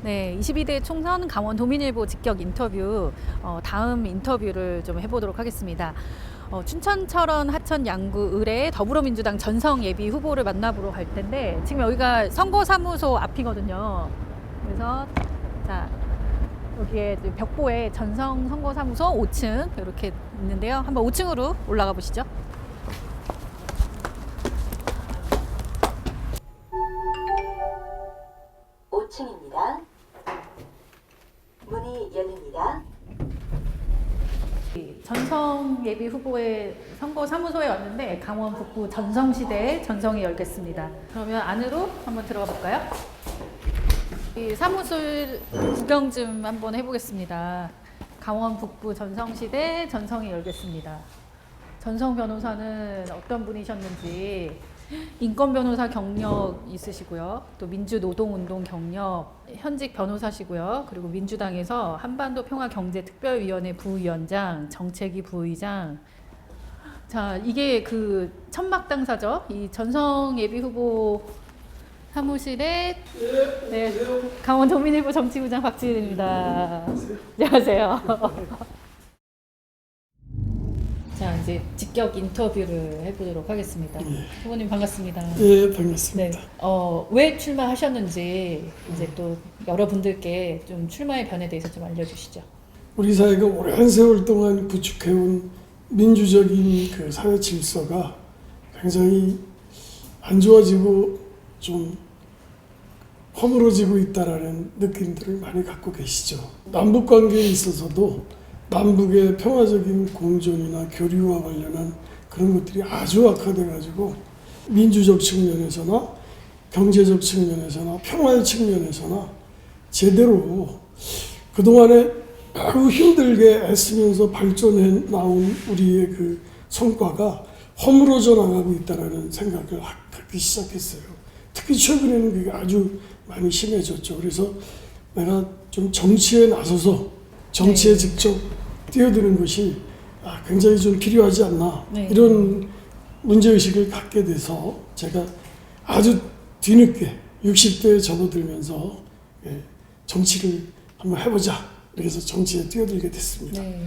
네, 22대 총선 강원 도민일보 직격 인터뷰, 다음 인터뷰를 좀 해보도록 하겠습니다. 춘천, 철원, 하천, 양구, 의뢰 더불어민주당 전성 예비 후보를 만나보러 갈 텐데 지금 여기가 선거사무소 앞이거든요. 그래서 자 여기에 벽보에 전성 선거사무소 5층 이렇게 있는데요. 한번 5층으로 올라가 보시죠. 층입니다. 문이 열립니다. 전성 예비 후보의 선거 사무소에 왔는데 강원 북부 전성시대 전성이 열겠습니다. 그러면 안으로 한번 들어가 볼까요? 이 사무실 구경 좀 한번 해보겠습니다. 강원 북부 전성시대 전성이 열겠습니다. 전성 변호사는 어떤 분이셨는지 인권 변호사 경력 있으시고요. 또 민주노동운동 경력, 현직 변호사시고요. 그리고 민주당에서 한반도 평화경제특별위원회 부위원장, 정책위 부의장. 자, 이게 그 천막 당사죠. 이 전성 예비 후보 사무실에 네, 강원 도민일보 정치부장 박지은입니다. 안녕하세요. 자, 이제 직격 인터뷰를 해보도록 하겠습니다. 후보님 반갑습니다. 예, 반갑습니다. 네, 왜 출마하셨는지 이제 또 여러분들께 좀 출마의 변에 대해서 좀 알려주시죠. 우리 사회가 오랜 세월 동안 구축해온 민주적인 그 사회 질서가 굉장히 안 좋아지고 좀 허물어지고 있다라는 느낌들을 많이 갖고 계시죠. 남북 관계에 있어서도 남북의 평화적인 공존이나 교류와 관련한 그런 것들이 아주 악화돼가지고 민주적 측면에서나 경제적 측면에서나 평화의 측면에서나 제대로 그동안에 매우 힘들게 애쓰면서 발전해 나온 우리의 그 성과가 허물어져 나가고 있다는 생각을 하기 시작했어요. 특히 최근에는 그게 아주 많이 심해졌죠. 그래서 내가 좀 정치에 나서서 정치에 직접 뛰어드는 것이 굉장히 좀 필요하지 않나 이런 문제의식을 갖게 돼서 제가 아주 뒤늦게 60대에 접어들면서 정치를 한번 해보자 그래서 정치에 뛰어들게 됐습니다. 네.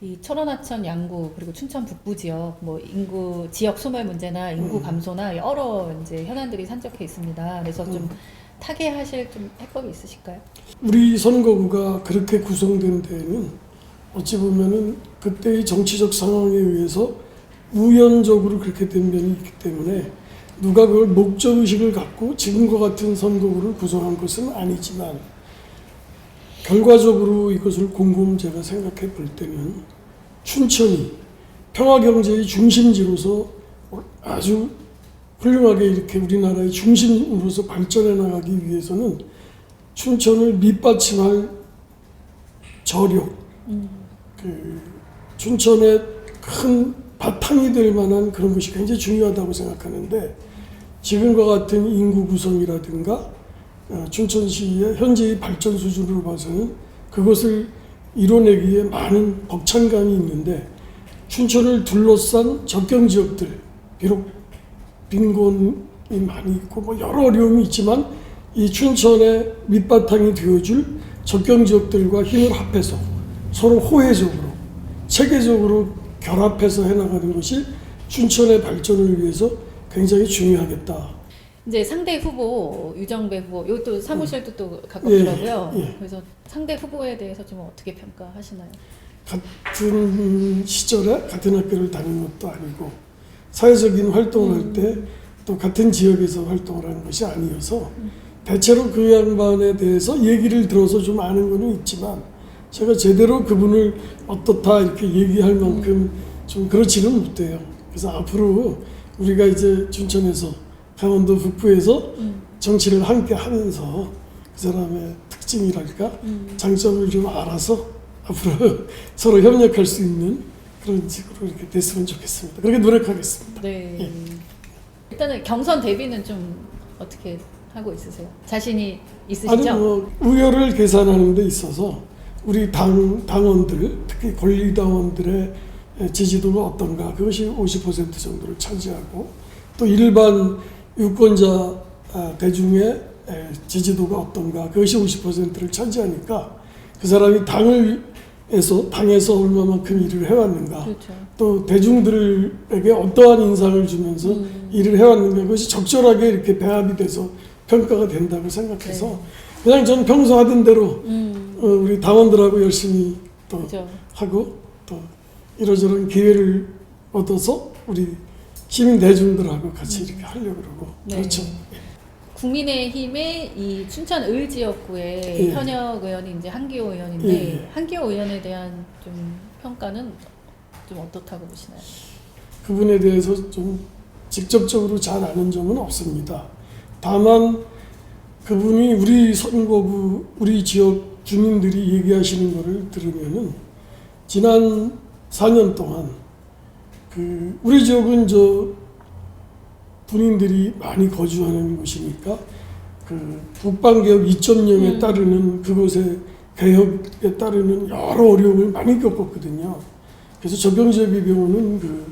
이 철원, 하천, 양구 그리고 춘천 북부 지역 뭐 인구 지역 소멸 문제나 인구 감소나 여러 이제 현안들이 산적해 있습니다. 그래서 좀 타개하실 좀 해법이 있으실까요? 우리 선거구가 그렇게 구성된 데에는 어찌 보면은 그때의 정치적 상황에 의해서 우연적으로 그렇게 된 면이 있기 때문에 누가 그걸 목적의식을 갖고 지금과 같은 선거구를 구성한 것은 아니지만 결과적으로 이것을 곰곰 제가 생각해 볼 때는 춘천이 평화경제의 중심지로서 아주 훌륭하게 이렇게 우리나라의 중심으로서 발전해 나가기 위해서는 춘천을 밑받침할 저력, 그 춘천의 큰 바탕이 될 만한 그런 것이 굉장히 중요하다고 생각하는데 지금과 같은 인구 구성이라든가 춘천시의 현재의 발전 수준으로 봐서는 그것을 이뤄내기에 많은 벅찬감이 있는데 춘천을 둘러싼 접경 지역들 비록 빈곤이 많이 있고 뭐 여러 어려움이 있지만 이 춘천의 밑바탕이 되어줄 접경 지역들과 힘을 합해서 서로 호혜적으로 체계적으로 결합해서 해나가는 것이 춘천의 발전을 위해서 굉장히 중요하겠다. 이제 상대 후보 유정배 후보 이것도 사무실도 또 가깝더라고요. 그래서 상대 후보에 대해서 좀 어떻게 평가하시나요? 같은 시절에 같은 학교를 다닌 것도 아니고 사회적인 활동을 할 때 또 같은 지역에서 활동을 하는 것이 아니어서 대체로 그 양반에 대해서 얘기를 들어서 좀 아는 거는 있지만 제가 제대로 그분을 어떻다 이렇게 얘기할 만큼 좀 그렇지는 못해요. 그래서 앞으로 우리가 이제 춘천에서 강원도 북부에서 정치를 함께 하면서 그 사람의 특징이랄까 장점을 좀 알아서 앞으로 서로 협력할 수 있는 그런 식으로 이렇게 됐으면 좋겠습니다. 그렇게 노력하겠습니다. 네. 예. 일단은 경선 대비는 좀 어떻게 하고 있으세요? 자신이 있으시죠? 아니 뭐 우열을 계산하는 데 있어서 우리 당원들 특히 권리당원들의 지지도가 어떤가 그것이 50% 정도를 차지하고 또 일반 유권자 대중의 지지도가 어떤가, 그것이 50%를 차지하니까 그 사람이 당에서 얼마만큼 일을 해왔는가, 그렇죠. 또 대중들에게 어떠한 인상을 주면서 일을 해왔는가, 그것이 적절하게 이렇게 배합이 돼서 평가가 된다고 생각해서 네. 그냥 전 평소 하던 대로 우리 당원들하고 열심히 또 그죠. 하고 또 이러저런 기회를 얻어서 우리 시민 대중들하고 같이 이렇게 하려고 그러고 네. 그렇죠. 국민의힘의 이 춘천 을 지역구의 예. 현역 의원이 이제 한기호 의원인데 예. 한기호 의원에 대한 좀 평가는 좀 어떻다고 보시나요? 그분에 대해서 좀 직접적으로 잘 아는 점은 없습니다. 다만 그분이 우리 선거구, 우리 지역 주민들이 얘기하시는 거를 들으면은 지난 4년 동안 그 우리 지역은 군인들이 많이 거주하는 곳이니까 그 북방개혁 2.0에 따르는 그곳의 개혁에 따르는 여러 어려움을 많이 겪었거든요. 그래서 적용지역의 경우는 그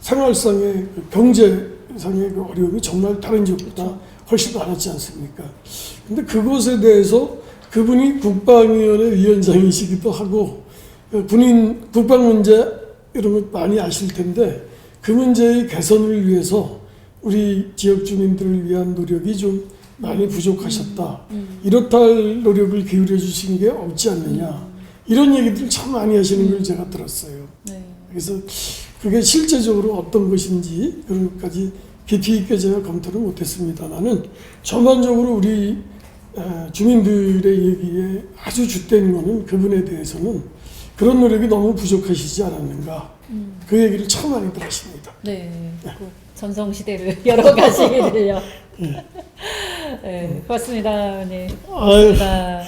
생활상의 그 경제상의 그 어려움이 정말 다른 지역보다 훨씬 많았지 않습니까? 근데 그것에 대해서 그분이 국방위원회 위원장이시기도 하고 군인 국방 문제 이런 것 많이 아실 텐데 그 문제의 개선을 위해서 우리 지역 주민들을 위한 노력이 좀 많이 부족하셨다. 이렇다 할 노력을 기울여 주신 게 없지 않느냐. 이런 얘기들을 참 많이 하시는 걸 제가 들었어요. 네. 그래서 그게 실제적으로 어떤 것인지 그런 것까지 깊이 있게 제가 검토를 못했습니다만은 전반적으로 우리 주민들의 얘기에 아주 주된 거는 그분에 대해서는 그런 노력이 너무 부족하시지 않았는가. 그 얘기를 참 많이들 하십니다. 네. 그 전성시대를 열어 가시게 되려. 네, 고맙습니다. 네. 아유, 고맙습니다.